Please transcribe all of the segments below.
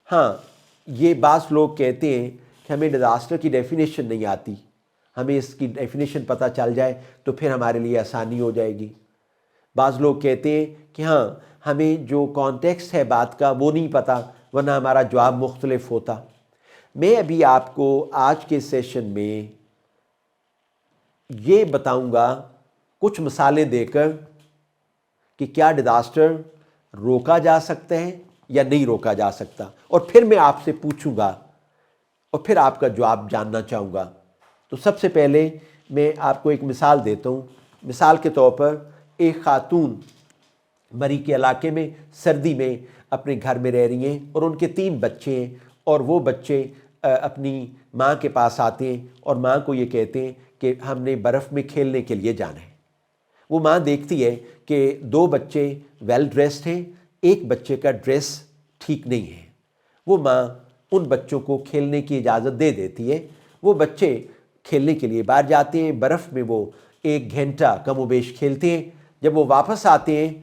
ہاں، یہ بعض لوگ کہتے ہیں کہ ہمیں ڈیزاسٹر کی ڈیفینیشن نہیں آتی، ہمیں اس کی ڈیفینیشن پتہ چل جائے تو پھر ہمارے لیے آسانی ہو جائے گی۔ بعض لوگ کہتے ہیں کہ ہاں، ہمیں جو کانٹیکسٹ ہے بات کا وہ نہیں پتہ، ورنہ ہمارا جواب مختلف ہوتا۔ میں ابھی آپ کو آج کے سیشن میں یہ بتاؤں گا کچھ مثالیں دے کر کہ کیا ڈیزاسٹر روکا جا سکتا ہے یا نہیں روکا جا سکتا، اور پھر میں آپ سے پوچھوں گا اور پھر آپ کا جواب جاننا چاہوں گا۔ تو سب سے پہلے میں آپ کو ایک مثال دیتا ہوں۔ مثال کے طور پر ایک خاتون مری کے علاقے میں سردی میں اپنے گھر میں رہ رہی ہیں اور ان کے 3 بچے ہیں، اور وہ بچے اپنی ماں کے پاس آتے ہیں اور ماں کو یہ کہتے ہیں کہ ہم نے برف میں کھیلنے کے لیے جانا ہے۔ وہ ماں دیکھتی ہے کہ 2 بچے ویل ڈریسڈ ہیں، ایک بچے کا ڈریس ٹھیک نہیں ہے۔ وہ ماں ان بچوں کو کھیلنے کی اجازت دے دیتی ہے۔ وہ بچے کھیلنے کے لیے باہر جاتے ہیں، برف میں وہ 1 گھنٹہ کم و بیش کھیلتے ہیں۔ جب وہ واپس آتے ہیں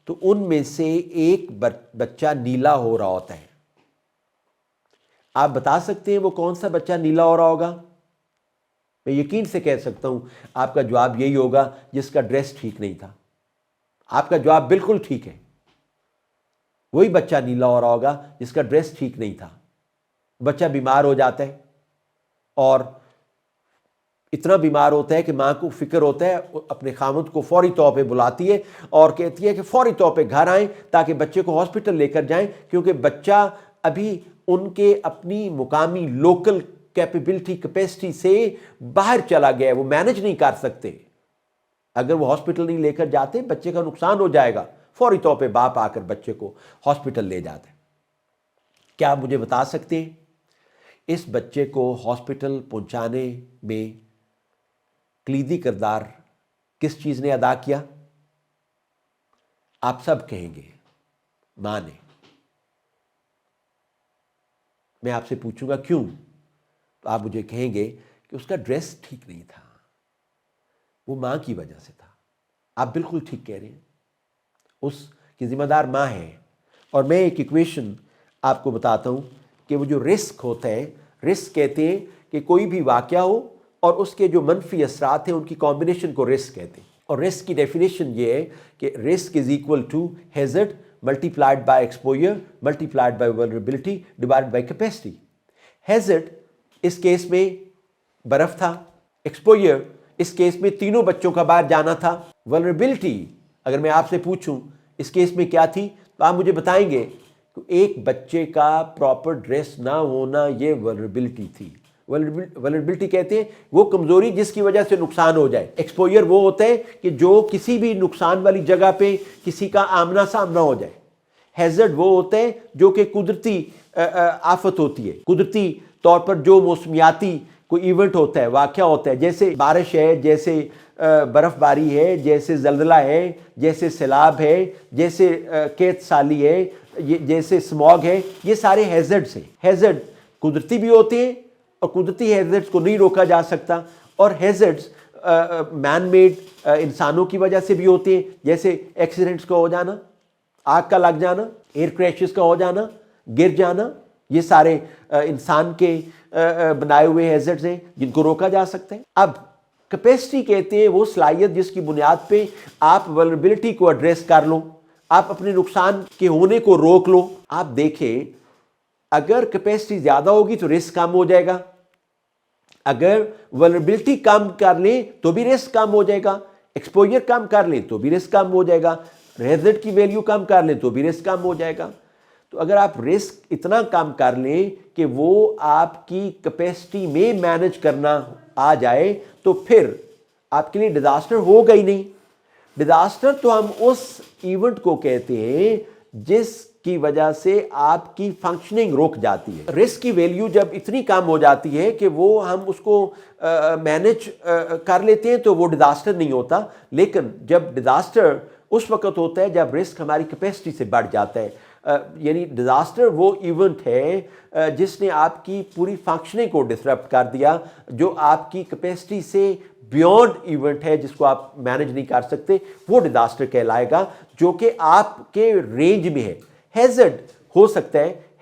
تو ان میں سے ایک بچہ نیلا ہو رہا ہوتا ہے۔ آپ بتا سکتے ہیں وہ کون سا بچہ نیلا ہو رہا ہوگا؟ میں یقین سے کہہ سکتا ہوں آپ کا جواب یہی ہوگا جس کا ڈریس ٹھیک نہیں تھا۔ آپ کا جواب بالکل ٹھیک ہے، وہی بچہ نیلا ہو رہا ہوگا جس کا ڈریس ٹھیک نہیں تھا۔ بچہ بیمار ہو جاتا ہے اور اتنا بیمار ہوتا ہے کہ ماں کو فکر ہوتا ہے، اپنے خامد کو فوری طور پہ بلاتی ہے اور کہتی ہے کہ فوری طور پہ گھر آئیں تاکہ بچے کو ہاسپٹل لے کر جائیں، کیونکہ بچہ ابھی ان کے اپنی مقامی لوکل کیپیسٹی سے باہر چلا گیا ہے، وہ مینج نہیں کر سکتے۔ اگر وہ ہاسپٹل نہیں لے کر جاتے بچے کا نقصان ہو جائے گا۔ فوری طور پہ باپ آ کر بچے کو ہاسپٹل لے جاتے ہیں۔ کیا آپ مجھے بتا سکتے ہیں اس بچے کو ہاسپٹل پہنچانے میں کلیدی کردار کس چیز نے ادا کیا؟ آپ سب کہیں گے ماں نے۔ میں آپ سے پوچھوں گا کیوں؟ تو آپ مجھے کہیں گے کہ اس کا ڈریس ٹھیک نہیں تھا، وہ ماں کی وجہ سے تھا۔ آپ بالکل ٹھیک کہہ رہے ہیں، اس کی ذمہ دار ماں ہے۔ اور میں ایک ایکویشن آپ کو بتاتا ہوں کہ وہ جو رسک ہوتا ہے، رسک کہتے ہیں کہ کوئی بھی واقعہ ہو اور اس کے جو منفی اثرات ہیں ان کی کمبینیشن کو رسک کہتے ہیں۔ اور رسک کی ڈیفینیشن یہ ہے کہ risk is equal to hazard multiplied by exposure multiplied by vulnerability divide by capacity. Hazard اس کیس میں برف تھا، ایکسپوجر اس کیس میں تینوں بچوں کا باہر جانا تھا، ولنریبلٹی اگر میں آپ سے پوچھوں اس کیس میں کیا تھی تو آپ مجھے بتائیں گے کہ ایک بچے کا پراپر ڈریس نہ ہونا یہ ولنریبلٹی تھی۔ ولنریبلٹی کہتے ہیں وہ کمزوری جس کی وجہ سے نقصان ہو جائے۔ ایکسپوجر وہ ہوتا ہے کہ جو کسی بھی نقصان والی جگہ پہ کسی کا آمنا سامنا ہو جائے۔ ہیزرڈ وہ ہوتا ہے جو کہ قدرتی آفت ہوتی ہے، قدرتی طور پر جو موسمیاتی کوئی ایونٹ ہوتا ہے، واقعہ ہوتا ہے، جیسے بارش ہے، جیسے برف باری ہے، جیسے زلزلہ ہے، جیسے سیلاب ہے، جیسے کیت سالی ہے، جیسے سموگ ہے، یہ سارے ہیزرڈز ہیں۔ ہیزرڈ قدرتی بھی ہوتے ہیں اور قدرتی ہیزرڈز کو نہیں روکا جا سکتا، اور ہیزرڈز مین میڈ انسانوں کی وجہ سے بھی ہوتے ہیں، جیسے ایکسیڈنٹس کا ہو جانا، آگ کا لگ جانا، ایئر کریشز کا ہو جانا، گر جانا، یہ سارے انسان کے بنائے ہوئے ہیزرڈز ہیں جن کو روکا جا سکتا ہے۔ اب کیپیسٹی کہتے ہیں وہ صلاحیت جس کی بنیاد پہ آپ ولنریبلٹی کو ایڈریس کر لو، آپ اپنے نقصان کے ہونے کو روک لو۔ آپ دیکھیں اگر کیپیسٹی زیادہ ہوگی تو رسک کم ہو جائے گا، اگر ولنریبلٹی کم کر لیں تو بھی رسک کم ہو جائے گا، ایکسپوجر کم کر لیں تو بھی رسک کم ہو جائے گا، ہیزرڈ کی ویلیو کم کر لیں تو بھی رسک کم ہو جائے گا۔ تو اگر آپ رسک اتنا کم کر لیں کہ وہ آپ کی کیپیسٹی میں مینج کرنا آ جائے تو پھر آپ کے لیے ڈیزاسٹر ہوگا ہی نہیں۔ ڈیزاسٹر تو ہم اس ایونٹ کو کہتے ہیں جس کی وجہ سے آپ کی فنکشننگ رک جاتی ہے۔ رسک کی ویلیو جب اتنی کم ہو جاتی ہے کہ وہ ہم اس کو مینج کر لیتے ہیں تو وہ ڈیزاسٹر نہیں ہوتا، لیکن جب ڈیزاسٹر اس وقت ہوتا ہے جب رسک ہماری کیپیسٹی سے بڑھ جاتا ہے۔ یعنی ڈیزاسٹر وہ ایونٹ ہے جس نے آپ کی پوری فنکشننگ کو ڈسرپٹ کر دیا، جو آپ کی کیپیسٹی سے بیونڈ ایونٹ ہے جس کو آپ مینج نہیں کر سکتے، وہ ڈیزاسٹر کہلائے گا جو کہ آپ کے رینج میں ہے۔ ہیزرڈ ہو سکتا ہے،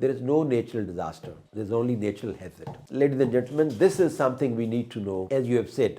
There is no natural disaster, there is only natural hazard. Ladies and gentlemen, this is something we need to know. As you have said,